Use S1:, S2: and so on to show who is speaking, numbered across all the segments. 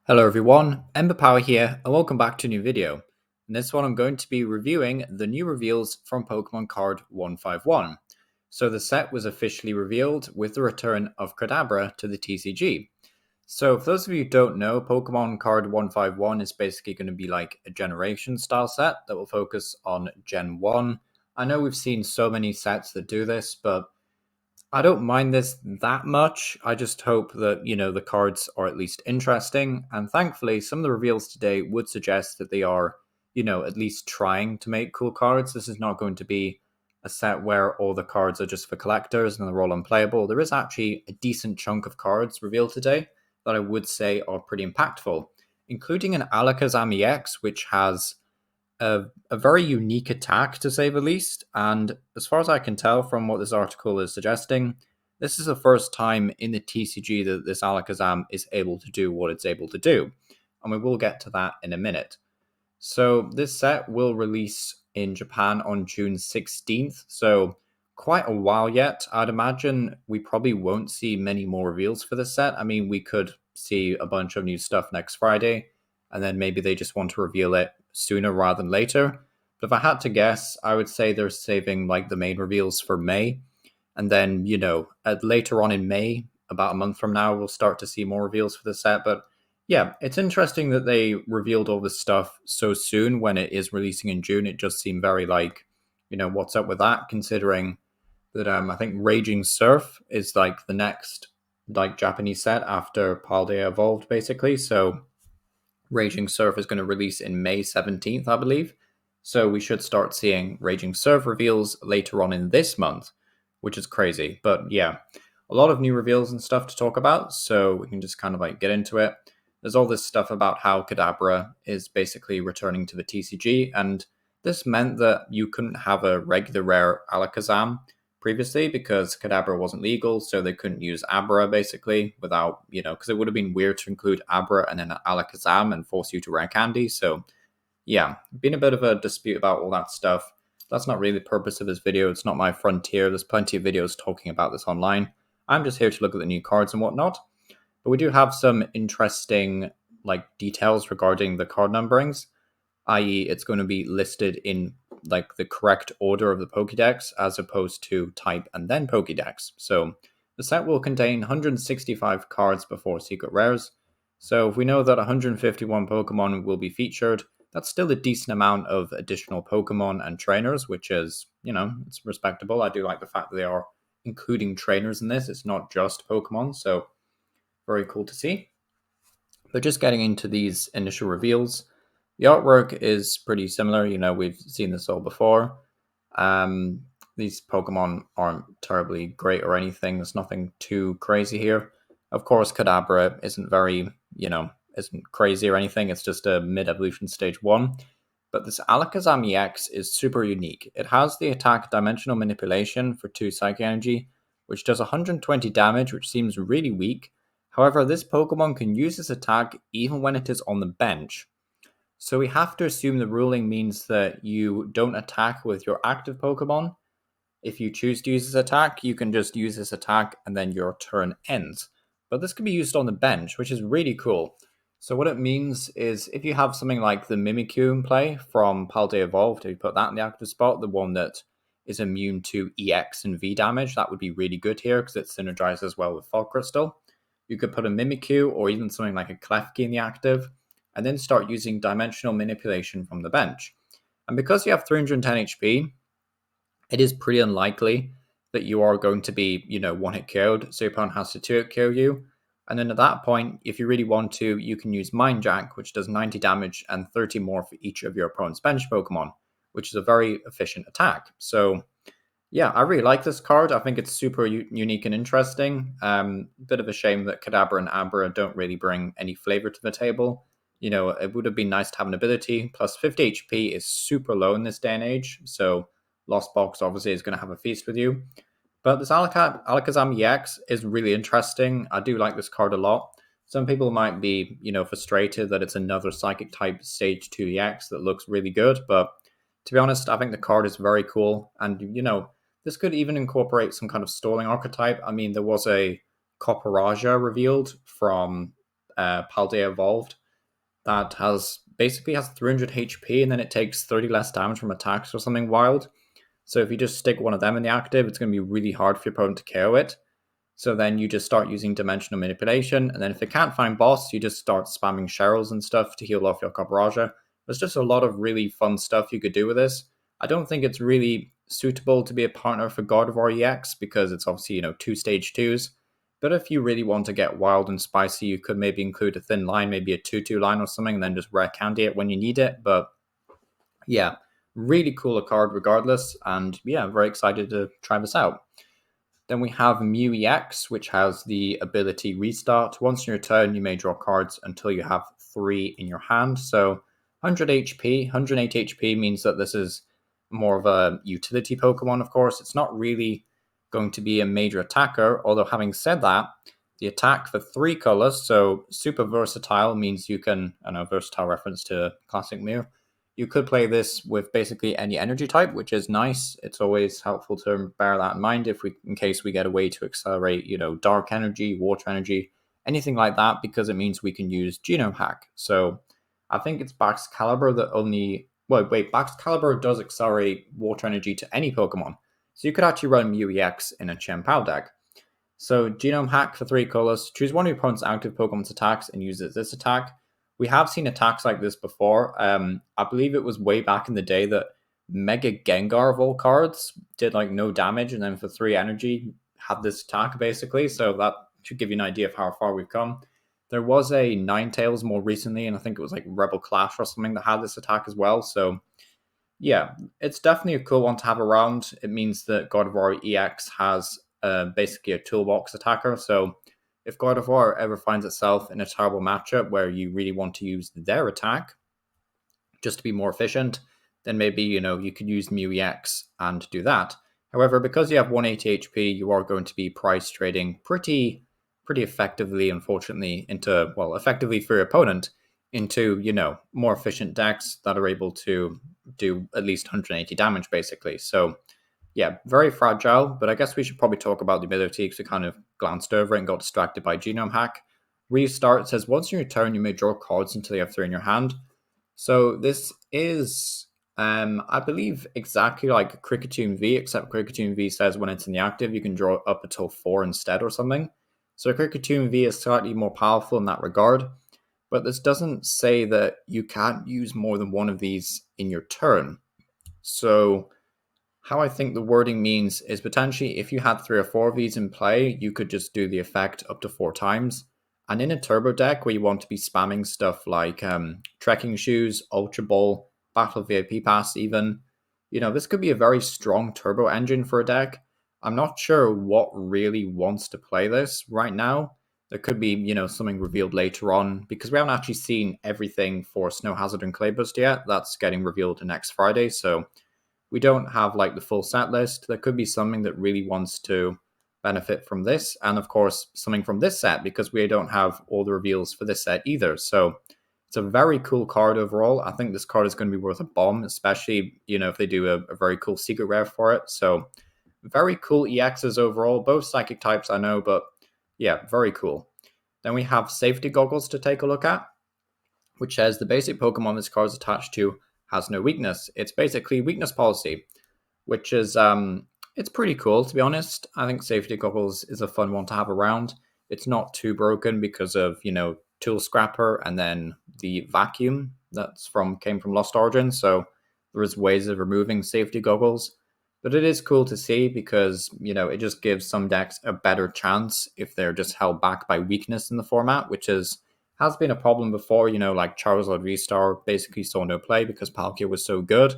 S1: Hello everyone, Ember Power here, and welcome back to a new video. In this one I'm going to be reviewing the new reveals from Pokemon Card 151. So the set was officially revealed with the return of Kadabra to the TCG. So for those of you who don't know, Pokemon Card 151 is basically going to be like a generation style set that will focus on Gen 1. I know we've seen so many sets that do this, but I don't mind this that much. I just hope that, the cards are at least interesting. And thankfully, some of the reveals today would suggest that they are, at least trying to make cool cards. This is not going to be a set where all the cards are just for collectors and they're all unplayable. There is actually a decent chunk of cards revealed today that I would say are pretty impactful, including an Alakazam EX, which has a very unique attack, to say the least. And as far as I can tell from what this article is suggesting, this is the first time in the TCG that this Alakazam is able to do what it's able to do. And we will get to that in a minute. So this set will release in Japan on June 16th. So quite a while yet. I'd imagine we probably won't see many more reveals for this set. I mean, we could see a bunch of new stuff next Friday, and then maybe they just want to reveal it sooner rather than later. But if I had to guess, I would say they're saving like the main reveals for May. And then, later on in May, about a month from now, we'll start to see more reveals for the set. But yeah, it's interesting that they revealed all this stuff so soon when it is releasing in June. It just seemed very like, what's up with that, considering that I think Raging Surf is like the next like Japanese set after Paldea Evolved, basically. So Raging Surf is going to release in May 17th, I believe. So we should start seeing Raging Surf reveals later on in this month, which is crazy. But yeah, a lot of new reveals and stuff to talk about. So we can just kind of like get into it. There's all this stuff about how Kadabra is basically returning to the TCG, and this meant that you couldn't have a regular rare Alakazam previously because Kadabra wasn't legal, so they couldn't use Abra basically without, because it would have been weird to include Abra and then Alakazam and force you to rare candy. So yeah, been a bit of a dispute about all that stuff. That's not really the purpose of this video. It's not my frontier. There's plenty of videos talking about this online. I'm just here to look at the new cards and whatnot. But we do have some interesting like details regarding the card numberings, i.e. it's going to be listed in like the correct order of the Pokédex as opposed to type and then Pokédex. So the set will contain 165 cards before secret rares. So if we know that 151 Pokemon will be featured, that's still a decent amount of additional Pokemon and trainers, which is, it's respectable. I do like the fact that they are including trainers in this. It's not just Pokemon, so very cool to see. But just getting into these initial reveals, the artwork is pretty similar. We've seen this all before. These Pokemon aren't terribly great or anything. There's nothing too crazy here. Of course, Kadabra isn't very, isn't crazy or anything. It's just a mid-evolution stage 1. But this Alakazam EX is super unique. It has the attack Dimensional Manipulation for 2 Psychic Energy, which does 120 damage, which seems really weak. However, this Pokemon can use this attack even when it is on the bench. So we have to assume the ruling means that you don't attack with your active Pokemon. If you choose to use this attack, you can just use this attack and then your turn ends. But this can be used on the bench, which is really cool. So what it means is if you have something like the Mimikyu in play from Paldea Evolved, if you put that in the active spot, the one that is immune to EX and V damage, that would be really good here because it synergizes well with Fog Crystal. You could put a Mimikyu or even something like a Klefki in the active, and then start using Dimensional Manipulation from the bench. And because you have 310 HP, it is pretty unlikely that you are going to be, one-hit KO'd, so your opponent has to 2-hit KO you. And then at that point, if you really want to, you can use Mind Jack, which does 90 damage and 30 more for each of your opponent's bench Pokemon, which is a very efficient attack. So yeah, I really like this card. I think it's super unique and interesting. Bit of a shame that Kadabra and Abra don't really bring any flavor to the table. It would have been nice to have an ability. Plus 50 HP is super low in this day and age, so Lost Box obviously is going to have a feast with you. But this Alakazam EX is really interesting. I do like this card a lot. Some people might be, frustrated that it's another Psychic type Stage 2 EX that looks really good, but to be honest, I think the card is very cool. And, this could even incorporate some kind of stalling archetype. I mean, there was a Copperaja revealed from Paldea evolved that basically has 300 HP and then it takes 30 less damage from attacks or something wild. So if you just stick one of them in the active, it's going to be really hard for your opponent to KO it. So then you just start using Dimensional Manipulation, and then if it can't find boss, you just start spamming Cheryls and stuff to heal off your Cabraja. There's just a lot of really fun stuff you could do with this. I don't think it's really suitable to be a partner for Gardevoir EX because it's obviously, 2 stage 2s. But if you really want to get wild and spicy, you could maybe include a thin line, maybe a 2-2 line or something, and then just rare candy it when you need it. But yeah, really cool a card regardless, and yeah, very excited to try this out. Then we have Mew EX, which has the ability Restart. Once in your turn, you may draw cards until you have 3 in your hand. So 100 HP, 108 HP means that this is more of a utility Pokemon, of course. It's not really going to be a major attacker, although having said that, the attack for 3 colors, so super versatile means you can, versatile reference to Classic Mew. You could play this with basically any energy type, which is nice. It's always helpful to bear that in mind in case we get a way to accelerate, dark energy, water energy, anything like that, because it means we can use Genome Hack. So I think it's Baxcalibur that Baxcalibur does accelerate water energy to any Pokemon. So you could actually run Mew EX in a Chien-Pao deck. So Genome Hack for 3 colors, choose one of your opponent's active Pokemon's attacks and use this attack. We have seen attacks like this before. I believe it was way back in the day that Mega Gengar of all cards did no damage, and then for 3 energy had this attack basically. So that should give you an idea of how far we've come. There was a Ninetales more recently, and I think it was Rebel Clash or something that had this attack as well. So yeah, it's definitely a cool one to have around. It means that Gardevoir EX has basically a toolbox attacker. So if Gardevoir ever finds itself in a terrible matchup where you really want to use their attack just to be more efficient, then maybe, you could use Mew EX and do that. However, because you have 180 HP, you are going to be price trading pretty effectively, unfortunately, effectively for your opponent into, more efficient decks that are able to do at least 180 damage, basically. So yeah, very fragile, but I guess we should probably talk about the ability because we kind of glanced over it and got distracted by Genome Hack. Restart says once in your turn, you may draw cards until you have 3 in your hand. So this is, I believe, exactly like Kricketune V, except Kricketune V says when it's in the active, you can draw up until 4 instead or something. So Kricketune V is slightly more powerful in that regard, but this doesn't say that you can't use more than one of these in your turn. So how I think the wording means is potentially if you had 3 or 4 of these in play, you could just do the effect up to 4 times. And in a turbo deck where you want to be spamming stuff like Trekking Shoes, Ultra Ball, Battle VIP Pass even, this could be a very strong turbo engine for a deck. I'm not sure what really wants to play this right now. There could be, something revealed later on because we haven't actually seen everything for Snow Hazard and Claybust yet. That's getting revealed next Friday, so we don't have the full set list. There could be something that really wants to benefit from this, and of course something from this set because we don't have all the reveals for this set either. So it's a very cool card overall. I think this card is going to be worth a bomb, especially if they do a very cool secret rare for it. So very cool EXs overall, both psychic types I know, but yeah, very cool. Then we have Safety Goggles to take a look at, which says the basic Pokemon this card is attached to has no weakness. It's basically weakness policy, which is it's pretty cool, to be honest. I think Safety Goggles is a fun one to have around. It's not too broken because of, Tool Scrapper and then the Vacuum came from Lost Origin, so there is ways of removing Safety Goggles. But it is cool to see because, it just gives some decks a better chance if they're just held back by weakness in the format, which has been a problem before, like Charizard V-Star basically saw no play because Palkia was so good.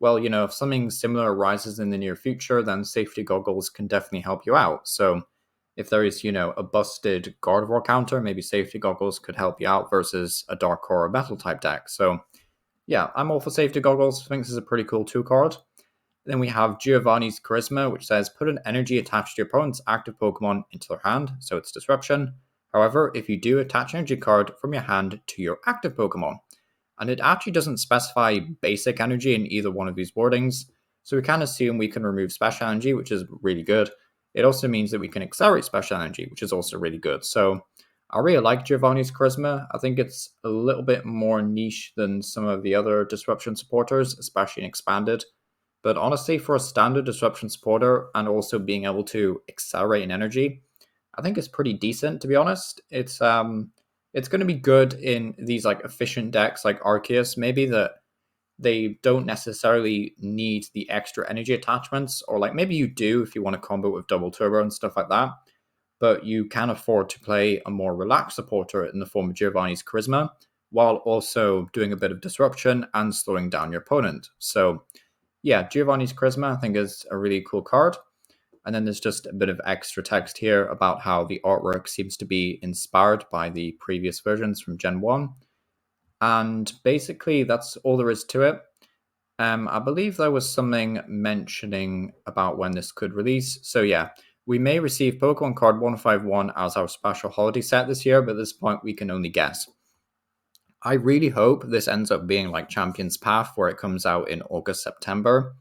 S1: Well, if something similar arises in the near future, then Safety Goggles can definitely help you out. So if there is, a busted Gardevoir counter, maybe Safety Goggles could help you out versus a Dark Core or Metal type deck. So yeah, I'm all for Safety Goggles. I think this is a pretty cool 2 card. Then we have Giovanni's Charisma, which says put an energy attached to your opponent's active Pokemon into their hand, so it's disruption. However, if you do, attach an energy card from your hand to your active Pokemon. And it actually doesn't specify basic energy in either one of these wordings, so we can assume we can remove special energy, which is really good. It also means that we can accelerate special energy, which is also really good. So I really like Giovanni's Charisma. I think it's a little bit more niche than some of the other Disruption supporters, especially in Expanded. But honestly, for a standard Disruption supporter and also being able to accelerate in energy, I think it's pretty decent, to be honest. It's going to be good in these like efficient decks like Arceus, maybe that they don't necessarily need the extra energy attachments, or like maybe you do if you want to combo with double turbo and stuff like that, but you can afford to play a more relaxed supporter in the form of Giovanni's Charisma, while also doing a bit of disruption and slowing down your opponent. So yeah, Giovanni's Charisma I think is a really cool card. And then there's just a bit of extra text here about how the artwork seems to be inspired by the previous versions from Gen 1. And basically, that's all there is to it. I believe there was something mentioning about when this could release. So yeah, we may receive Pokemon Card 151 as our special holiday set this year, but at this point we can only guess. I really hope this ends up being like Champion's Path, where it comes out in August, September.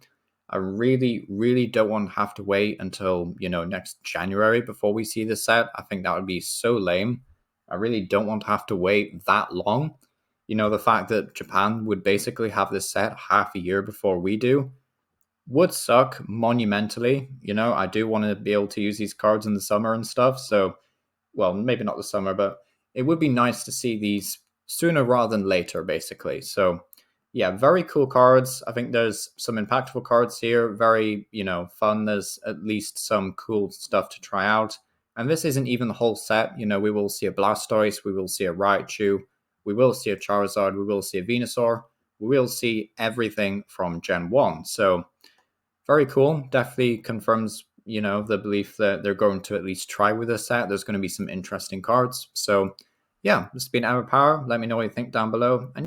S1: I really, really don't want to have to wait until, next January before we see this set. I think that would be so lame. I really don't want to have to wait that long. The fact that Japan would basically have this set half a year before we do would suck monumentally. I do want to be able to use these cards in the summer and stuff. So, well, maybe not the summer, but it would be nice to see these sooner rather than later, basically. So, yeah, very cool cards. I think there's some impactful cards here. Very, fun. There's at least some cool stuff to try out. And this isn't even the whole set. We will see a Blastoise, we will see a Raichu, we will see a Charizard, we will see a Venusaur, we will see everything from Gen 1. So, very cool. Definitely confirms, the belief that they're going to at least try with this set. There's going to be some interesting cards. So, yeah, this has been Ember Power. Let me know what you think down below. And